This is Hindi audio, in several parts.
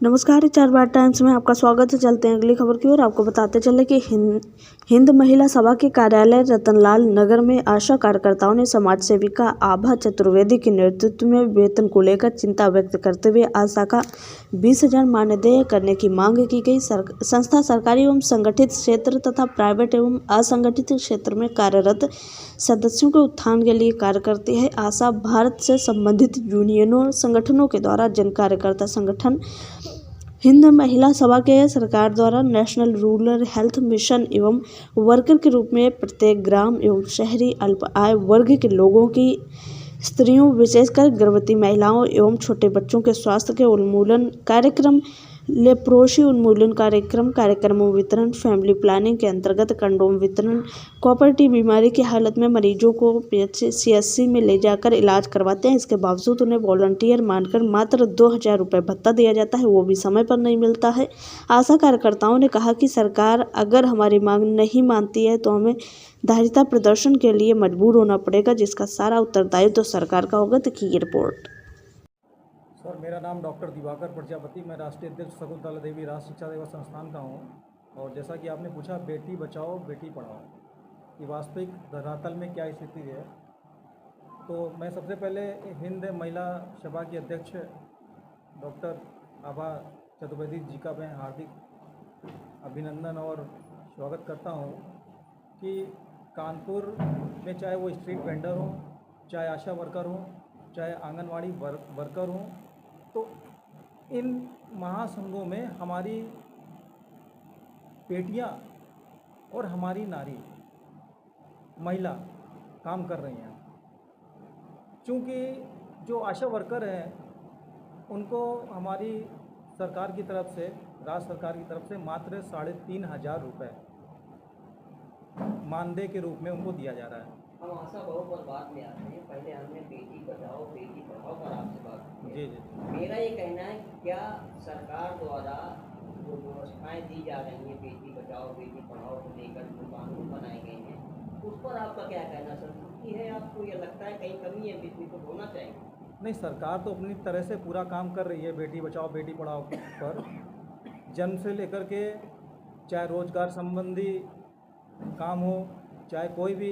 नमस्कार, चार बार टाइम्स में आपका स्वागत है। चलते हैं अगली खबर की ओर। आपको बताते चले कि हिंद महिला सभा के कार्यालय रतनलाल नगर में आशा कार्यकर्ताओं ने समाज सेविका आभा चतुर्वेदी के नेतृत्व में वेतन को लेकर चिंता व्यक्त करते हुए आशा का 20,000 मानदेय करने की मांग की गई। संस्था सरकारी एवं संगठित क्षेत्र तथा प्राइवेट एवं असंगठित क्षेत्र में कार्यरत सदस्यों के उत्थान के लिए कार्य करती है। आशा भारत से संबंधित यूनियनों संगठनों के द्वारा जन कार्यकर्ता संगठन हिंद महिला सभा के सरकार द्वारा नेशनल रूरल हेल्थ मिशन एवं वर्कर के रूप में प्रत्येक ग्राम एवं शहरी अल्प आय वर्ग के लोगों की स्त्रियों विशेषकर गर्भवती महिलाओं एवं छोटे बच्चों के स्वास्थ्य के उन्मूलन कार्यक्रम, लेप्रोसी उन्मूलन कार्यक्रम वितरण, फैमिली प्लानिंग के अंतर्गत कंडोम वितरण, कॉपर्टी बीमारी की हालत में मरीजों को CHC में ले जाकर इलाज करवाते हैं। इसके बावजूद उन्हें वॉलंटियर मानकर मात्र 2,000 रुपये भत्ता दिया जाता है, वो भी समय पर नहीं मिलता है। आशा कार्यकर्ताओं ने कहा कि सरकार अगर हमारी मांग नहीं मानती है तो हमें धारिता प्रदर्शन के लिए मजबूर होना पड़ेगा, जिसका सारा उत्तरदायित्व तो सरकार का होगा। देखिए ये रिपोर्ट। सर, मेरा नाम डॉक्टर दिवाकर प्रजापति, मैं राष्ट्रीय अध्यक्ष शकुंतला देवी राष्ट्रीय शिक्षा दिवस संस्थान का हूँ। और जैसा कि आपने पूछा बेटी बचाओ बेटी पढ़ाओ कि वास्तविक धरातल में क्या स्थिति है, तो मैं सबसे पहले हिंद महिला सभा की अध्यक्ष डॉक्टर आभा चतुर्वेदी जी का मैं हार्दिक अभिनंदन और स्वागत करता हूँ कि कानपुर में चाहे वो स्ट्रीट वेंडर हो, चाहे आशा वर्कर हो, चाहे आंगनवाड़ी वर्कर हो, तो इन महासंघों में हमारी बेटियां और हमारी नारी महिला काम कर रही हैं। क्योंकि जो आशा वर्कर हैं उनको हमारी सरकार की तरफ से, राज्य सरकार की तरफ से मात्र 3,500 रुपये मानदेय के रूप में उनको दिया जा रहा है। हम आशा बहु पर बात में आते हैं। पहले हमने बेटी बचाओ बेटी पढ़ाओ पर आपसे बात की। जी। मेरा ये कहना है, क्या सरकार द्वारा जो व्यवस्थाएं दी जा रही हैं बेटी बचाओ बेटी पढ़ाओ को लेकर जो कानून बनाए गए हैं, उस पर आपका क्या कहना? संतुष्टि है आपको, या लगता है कहीं कमी है, बीच में कुछ होना चाहिए? नहीं, सरकार तो अपनी तरह से पूरा काम कर रही है बेटी बचाओ बेटी पढ़ाओ पर। जन्म से लेकर के चाहे रोजगार संबंधी काम हो, चाहे कोई भी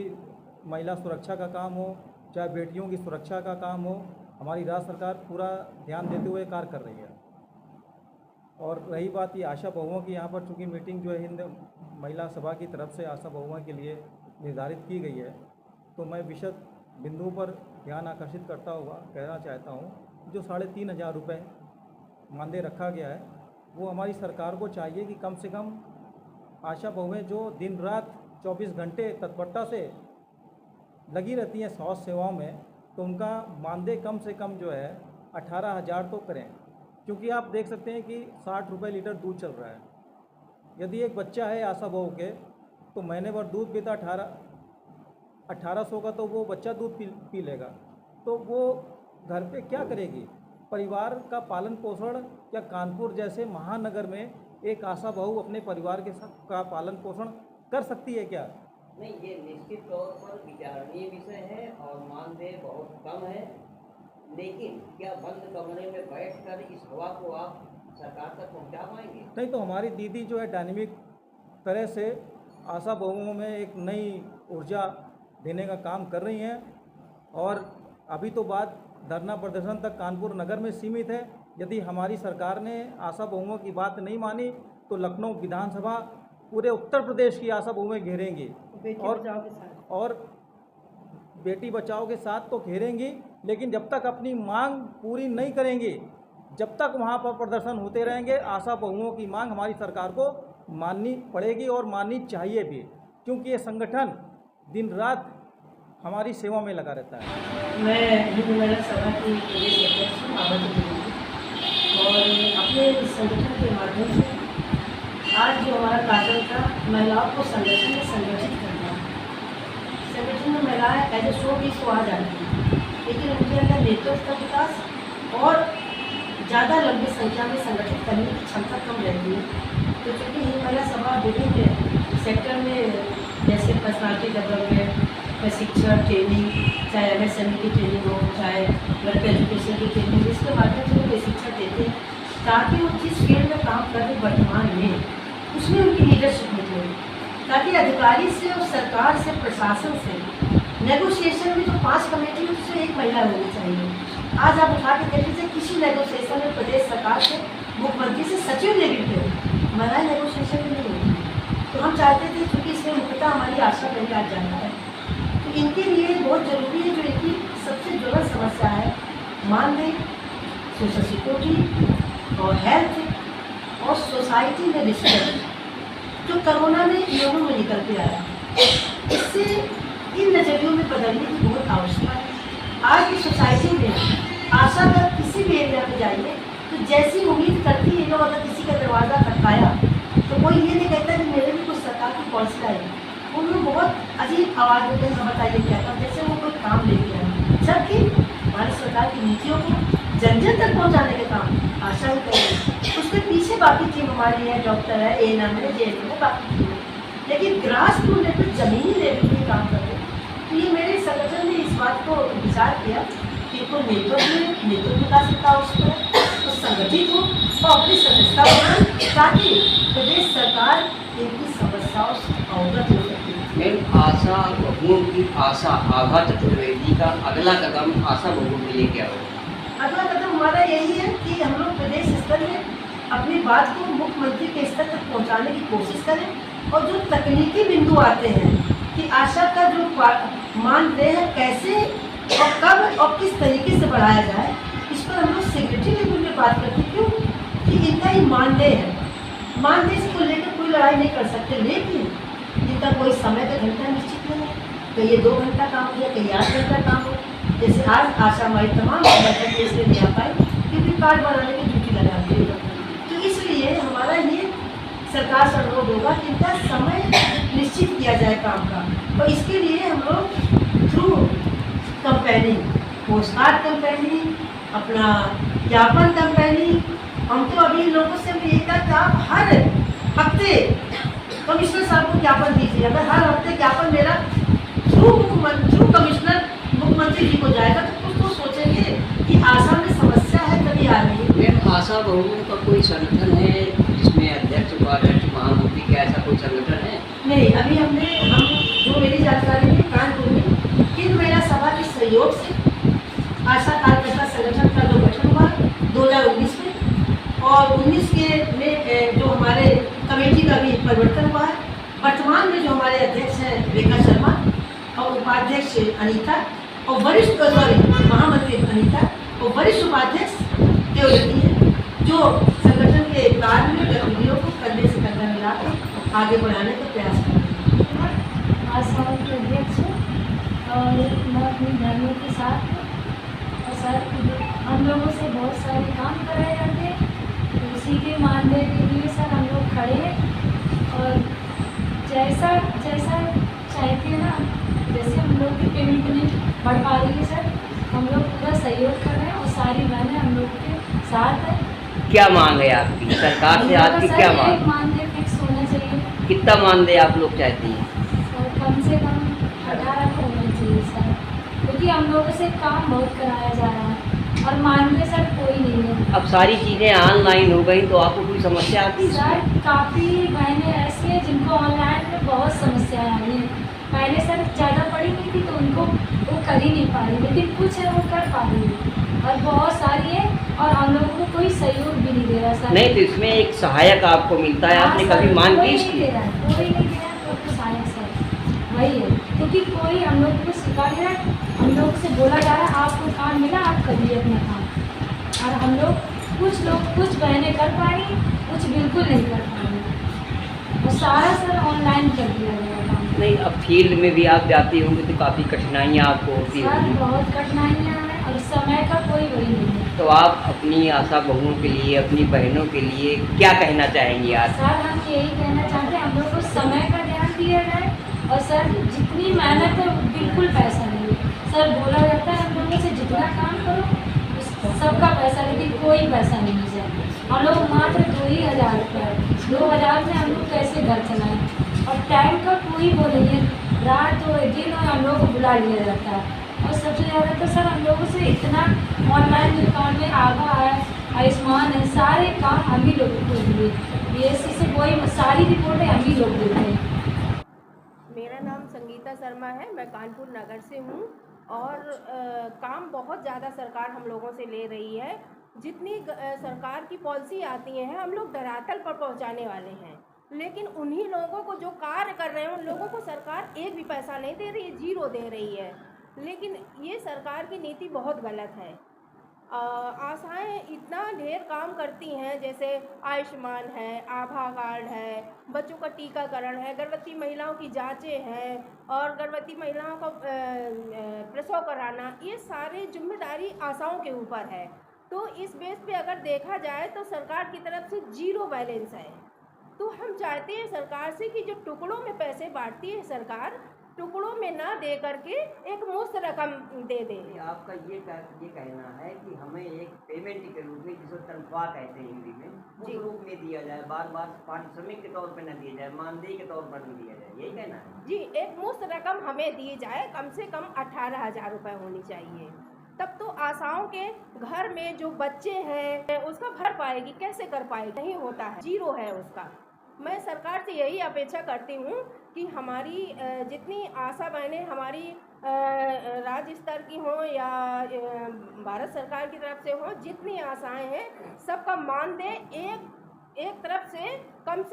महिला सुरक्षा का काम हो, चाहे बेटियों की सुरक्षा का काम हो, हमारी राज्य सरकार पूरा ध्यान देते हुए कार्य कर रही है। और रही बात ये आशा बहुओं की, यहाँ पर चूँकि मीटिंग जो है हिंद महिला सभा की तरफ से आशा बहुओं के लिए निर्धारित की गई है, तो मैं विशद बिंदुओं पर ध्यान आकर्षित करता हुआ कहना चाहता हूँ, जो 3,500 रुपये मानदेय रखा गया है, वो हमारी सरकार को चाहिए कि कम से कम आशा बहुएँ जो दिन रात 24 घंटे तत्परता से लगी रहती हैं स्वास्थ्य सेवाओं में, तो उनका मानदेय कम से कम जो है 18,000 तो करें। क्योंकि आप देख सकते हैं कि 60 रुपये लीटर दूध चल रहा है। यदि एक बच्चा है आशा बहू के, तो महीने भर दूध पीता 1800 का, तो वो बच्चा दूध पी लेगा, तो वो घर पे क्या करेगी? परिवार का पालन पोषण क्या कानपुर जैसे महानगर में एक आशा बहू अपने परिवार के का पालन पोषण कर सकती है क्या? नहीं, ये निश्चित तौर पर विचारणीय विषय है और मानदेय बहुत कम है, लेकिन क्या बंद कमरे में बैठकर इस हवा को आप सरकार तक पहुंचा पाएंगे? नहीं, तो हमारी दीदी जो है डायनेमिक तरह से आशा बहुओं में एक नई ऊर्जा देने का काम कर रही हैं। और अभी तो बात धरना प्रदर्शन तक कानपुर नगर में सीमित है। यदि हमारी सरकार ने आशा बहुओं की बात नहीं मानी तो लखनऊ विधानसभा पूरे उत्तर प्रदेश की आशा बहुएं घेरेंगी और बेटी बचाओ के साथ तो घेरेंगी, लेकिन जब तक अपनी मांग पूरी नहीं करेंगी, जब तक वहां पर प्रदर्शन होते रहेंगे, आशा बहुओं की मांग हमारी सरकार को माननी पड़ेगी और माननी चाहिए भी, क्योंकि ये संगठन दिन रात हमारी सेवा में लगा रहता है। मैं हिंद महिला सभा की प्रदेश अध्यक्ष हूँ आभा चतुर्वेदी, और अपने इस संगठन के माध्यम से आज जो हमारा कार्यक्रम था, महिलाओं को संगठन में संगठित करना। संगठन में महिलाएं पहले 120 को आ जाती हैं, लेकिन उनके अंदर नेतृत्व का विकास और ज़्यादा लंबी संख्या में संगठित करने की क्षमता कम रहती है। तो चूँकि हिंद महिला सभा विभिन्न सेक्टर में, जैसे पर्सनालिटी डेवलपमेंट, प्रशिक्षण ट्रेनिंग, चाहे MSME की ट्रेनिंग हो, चाहे वर्क एजुकेशन की ट्रेनिंग, इसके माध्यम से वो प्रशिक्षण देते हैं ताकि वो जिस फील्ड में काम कर रहे वर्तमान में उसमें उनकी लीडरशिप निकले, ताकि अधिकारी से और सरकार से प्रशासन से नेगोशिएशन में जो 5 कमेटी है उसमें एक महिला होनी चाहिए। आज आप उठा के देख लीजिए किसी नेगोशिएशन में प्रदेश सरकार से मुख्यमंत्री से सचिव लेवल पे महिला नेगोशिएशन में नहीं होती। तो हम चाहते थे क्योंकि इसमें मुख्यतः हमारी आशा बहन आज जाना है, तो इनके लिए बहुत ज़रूरी है। जो इनकी सबसे ज्वलंत समस्या है मानदेय, सोशल सिक्योरिटी और हेल्थ और सोसाइटी में रिस्पेक्ट, जो कोरोना में लोगों में निकल के आया, इससे इन नजरियों में बदलने की बहुत आवश्यकता है। आज की सोसाइटी में आशा का किसी भी एरिया में जाइए तो जैसी उम्मीद करती है लोग, अगर किसी का दरवाज़ा खटकाया तो कोई ये नहीं कहता कि मेरे भी कुछ सरकार की पॉलिसी आएगी, उन लोग बहुत अजीब आवाज़ देते हैं, बताइए क्या काम, जैसे वो कोई काम लेके आए, जबकि हमारी सरकार की नीतियों को जन जन तक पहुँचाने का काम आशा ही करेगी। उसके पीछे बाकी टीम हमारी है, डॉक्टर है, ANM है, JNM है, बाकी टीम है, लेकिन ग्रास रूट लेवल जमीनी लेवल पे काम कर रहे हैं। तो ये मेरे संगठन ने इस बात को विचार किया कि इनको नेतृत्व विकास का आवश्यकता है, तो संगठित हो और अपनी सदस्यता बनाए ताकि प्रदेश सरकार इनकी समस्याओं से अवगत हो सके। मैम, आशा बहुओं की आशा आभा चतुर्वेदी का अगला कदम आशा बहुओं के लिए क्या होगा? अगला कदम हमारा यही है कि हम लोग प्रदेश स्तर में अपनी बात को मुख्यमंत्री के स्तर तक पहुंचाने की कोशिश करें, और जो तकनीकी बिंदु आते हैं कि आशा का जो मानदेय है कैसे और कब और किस तरीके से बढ़ाया जाए, इस पर हम लोग सेक्रेटरी लेवल में बात करते हैं। क्यों कि इनका ही मानदेय है, मानदेय को लेकर कोई लड़ाई नहीं कर सकते, लेकिन इनका कोई समय का घंटा निश्चित नहीं है, कहीं ये 2 घंटा काम हो जाए, कहीं 8 घंटा काम हो। जैसे आज आशा हमारी तमाम बैठक इसलिए नहीं आ पाई क्योंकि कार्ड बनाने की ड्यूटी लगा दी। तो इसलिए हमारा ये सरकार से अनुरोध होगा कि इनका समय निश्चित किया जाए काम का, और इसके लिए हम लोग through campaigning, post card campaigning, अपना ज्ञापन कंपेनिंग, हम तो अभी लोगों से ये था कि आप हर हफ्ते कमिश्नर साहब को ज्ञापन दीजिए। अगर हर हफ्ते ज्ञापन मेरा थ्रू कमिश्नर मुख्यमंत्री जी को जाएगा तो कुछ तो सोचेंगे कि आशा में समस्या है तभी आ रही है। मैम, आशा बहुओं का कोई संगठन है जिसमें अध्यक्ष, उपाध्यक्ष, महामंत्री, क्या ऐसा कोई संगठन है? नहीं, अभी हम जो मेरी जानकारी में कानपुर में हिंद महिला सभा के सहयोग से आशा कार्यकर्ता संगठन का जो गठन हुआ 2019 में, और 19 के में जो हमारे कमेटी का भी परिवर्तन हुआ है। वर्तमान में जो हमारे अध्यक्ष हैं रेखा शर्मा और उपाध्यक्ष अनीता और वरिष्ठ महामंत्री अनीता और वरिष्ठ उपाध्यक्ष देवरती है, जो संगठन के कार्य में गतिविधियों को करने से करना मिला आगे बढ़ाने का प्रयास कर रहे हैं। आशा के अध्यक्ष और मैं अपनी बहनों के साथ और सर हम लोगों से बहुत सारे काम कराए जाते हैं, तो उसी के मानदेय के लिए सर हम लोग खड़े हैं, और जैसा जैसा चाहते हैं ना, जैसे हम लोग की पेमेंट नहीं बढ़ पा रही है सर, हम लोग पूरा सहयोग कर रहे हैं और सारी बहनें हम लोग के साथ है। क्या मांग है आपकी सरकार से? आपकी क्या मांग? मानदेय फिक्स होना चाहिए। कितना मानदेय आप लोग चाहती हैं? सर कम से कम 18 का होना चाहिए सर, क्योंकि हम लोगों से काम बहुत कराया जा रहा है और मानदेय सर कोई नहीं है। अब सारी चीज़ें ऑनलाइन हो गई तो आपको कोई समस्या आती है? सर काफ़ी बहनें ऐसी हैं जिनको ऑनलाइन में बहुत समस्याएं आ रही हैं। पहले सर ज़्यादा पढ़ी नहीं थी तो उनको वो कर ही नहीं पा रही, लेकिन कुछ है वो कर पा रही है और बहुत सारी है, और हम लोगों को कोई सहयोग भी नहीं दे रहा सर। नहीं तो इसमें एक सहायक आपको मिलता है, आपने कभी मांग की इसकी? कोई नहीं दे रहा है, तो सहायक सर वही है, क्योंकि कोई हम लोग को सिखा रहा है, हम लोग से बोला जा रहा है आपको काम मिला आप करिए अपना काम, और हम लोग कुछ बहनें कर पा रही, कुछ बिल्कुल नहीं कर पा रही, और सारा सर ऑनलाइन कर दिया गया काम। नहीं, अब फील्ड में भी आप जाती होंगी तो काफ़ी कठिनाइयाँ आपको होती सर होंगी। बहुत कठिनाइयाँ हैं और समय का कोई वही नहीं है। तो आप अपनी आशा बहुओं के लिए, अपनी बहनों के लिए क्या कहना चाहेंगी आज? सर हम यही कहना चाहते हैं हम लोग को समय का ध्यान दिया जाए, और सर जितनी मेहनत है बिल्कुल पैसा नहीं है। सर बोला जाता है हम लोगों से जितना काम करो सबका पैसा, लेकिन कोई पैसा नहीं है। हम लोग मात्र 2,000 रुपये, 2,000 में हम लोग कैसे घर चलाएं, और टाइम का कोई वो नहीं है, रात हो दिन हो हम लोग को बुला लिया जाता है, और सबसे ज़्यादा तो सर हम लोगों से इतना ऑनलाइन अकाउंट में आभा है, आयुष्मान है, सारे काम हम ही लोगों को दिए। बीएससी से कोई सारी रिपोर्टें हम ही लोग देते हैं। मेरा नाम संगीता शर्मा है, मैं कानपुर नगर से हूँ और काम बहुत ज़्यादा सरकार हम लोगों से ले रही है। जितनी सरकार की पॉलिसी आती हैं हम लोग धरातल पर पहुँचाने वाले हैं, लेकिन उन्हीं लोगों को जो कार्य कर रहे हैं उन लोगों को सरकार एक भी पैसा नहीं दे रही है, जीरो दे रही है। लेकिन ये सरकार की नीति बहुत गलत है। आशाएं इतना ढेर काम करती हैं, जैसे आयुष्मान है, आभा कार्ड है, बच्चों का टीकाकरण है, गर्भवती महिलाओं की जांचें हैं और गर्भवती महिलाओं को प्रसव कराना, ये सारी जिम्मेदारी आशाओं के ऊपर है। तो इस बेस पे अगर देखा जाए तो सरकार की तरफ से जीरो बैलेंस है। तो हम चाहते हैं सरकार से कि जो टुकड़ों में पैसे बांटती है सरकार, टुकड़ों में ना दे करके एक मुफ्त रकम दे दे। आपका ये कहना है कि हमें एक पेमेंट के रूप में, जिसे तनख्वाह कहते हैं हिंदी में, उस रूप में दिया जाए, बार बार पारिश्रमिक के तौर पर न दिया जाए, मानदेय के तौर पर न दिया जाए, यही कहना है? जी, एक मुफ्त रकम हमें दी जाए, कम से कम 18,000 रुपये होनी चाहिए। तब तो आशाओं के घर में जो बच्चे हैं उसका भर पाएगी, कैसे कर पाएगी? नहीं होता है, जीरो है उसका। मैं सरकार से यही अपेक्षा करती हूँ कि हमारी जितनी आशा बहनें हमारी राज्य स्तर की हों या भारत सरकार की तरफ से हों, जितनी आशाएं हैं सबका मानदेय एक तरफ से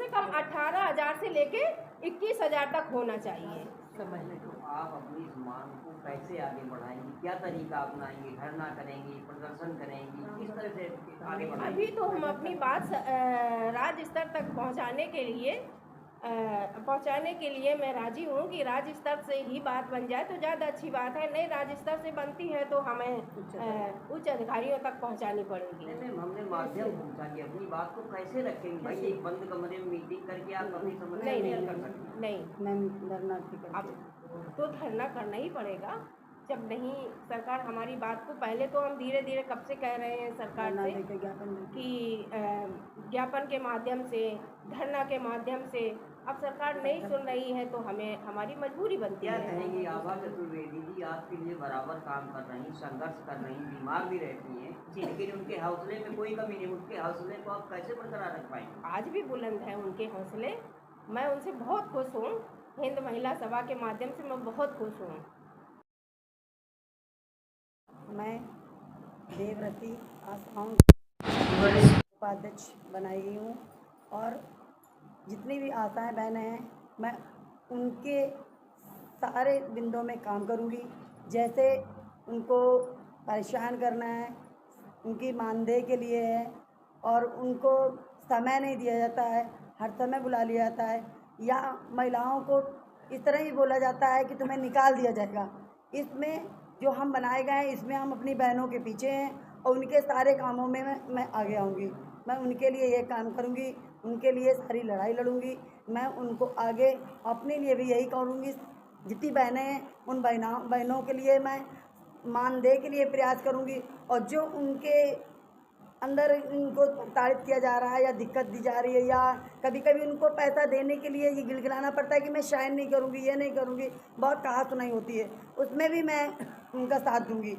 कम 18,000 से लेके 21,000 तक होना चाहिए। तो आप अपनी इस मांग को कैसे आगे बढ़ाएंगी? क्या तरीका अपनाएंगी? धरना करेंगी, प्रदर्शन करेंगी, किस तरह से आगे बढ़ाएंगी? अभी तो हम अपनी बात राज्य स्तर तक पहुंचाने के लिए मैं राजी हूँ कि राज्य स्तर से ही बात बन जाए तो ज़्यादा अच्छी बात है। नहीं राज्य स्तर से बनती है तो हमें उच्च अधिकारियों तक पहुँचानी पड़ेगी। नहीं, हमने माध्यम पूछा कि अपनी बात को कैसे रखेंगे? भाई एक बंद कमरे में मीटिंग करके आप अपनी समस्या नहीं कर सकते। नहीं, अब तो धरना करना ही पड़ेगा। जब नहीं सरकार हमारी बात को, पहले तो हम धीरे धीरे कब से कह रहे हैं सरकार से कि ज्ञापन के माध्यम से, धरना के माध्यम से, अब सरकार नहीं सुन रही है तो हमारी मजबूरी बनती है। क्या कहेंगी आभा चतुर्वेदी जी आपके लिए बराबर काम कर रही, संघर्ष कर रही, बीमार भी रहती हैं, लेकिन उनके हौसले में कोई कमी नहीं, उनके हौसले को आप कैसे बरकरार रख पाएंगे? आज भी बुलंद है उनके हौसले। मैं उनसे बहुत खुश हूँ, हिंद महिला सभा के माध्यम से मैं बहुत खुश हूँ। मैं देवव्रती आशाओं की उपाध्यक्ष बनाई गई हूँ और जितनी भी आशाएं बहनें हैं मैं उनके सारे बिंदुओं में काम करूँगी। जैसे उनको परेशान करना है, उनकी मानदेय के लिए है और उनको समय नहीं दिया जाता है, हर समय बुला लिया जाता है, या महिलाओं को इस तरह ही बोला जाता है कि तुम्हें निकाल दिया जाएगा। इसमें जो हम बनाए गए हैं इसमें हम अपनी बहनों के पीछे हैं और उनके सारे कामों में मैं आगे आऊँगी। मैं उनके लिए ये काम करूँगी, उनके लिए सारी लड़ाई लड़ूँगी। मैं उनको आगे अपने लिए भी यही करूँगी। जितनी बहनें हैं उन बहनों के लिए मैं मानदेय के लिए प्रयास करूँगी और जो उनके अंदर इनको ताड़ित किया जा रहा है या दिक्कत दी जा रही है या कभी कभी उनको पैसा देने के लिए ये गिलगिलाना पड़ता है कि मैं शायद नहीं करूँगी, ये नहीं करूँगी, बहुत कहा सुनाई होती है, उसमें भी मैं उनका साथ दूँगी।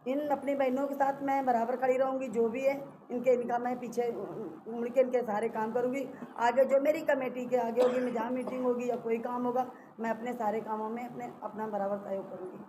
इन अपनी बहनों के साथ मैं बराबर खड़ी रहूँगी। जो भी है इनका मैं पीछे मुड़ के इनके सारे काम करूँगी। आगे जो मेरी कमेटी के आगे होगी, जहाँ मीटिंग होगी या कोई काम होगा, मैं अपने सारे कामों में अपना बराबर सहयोग करूँगी।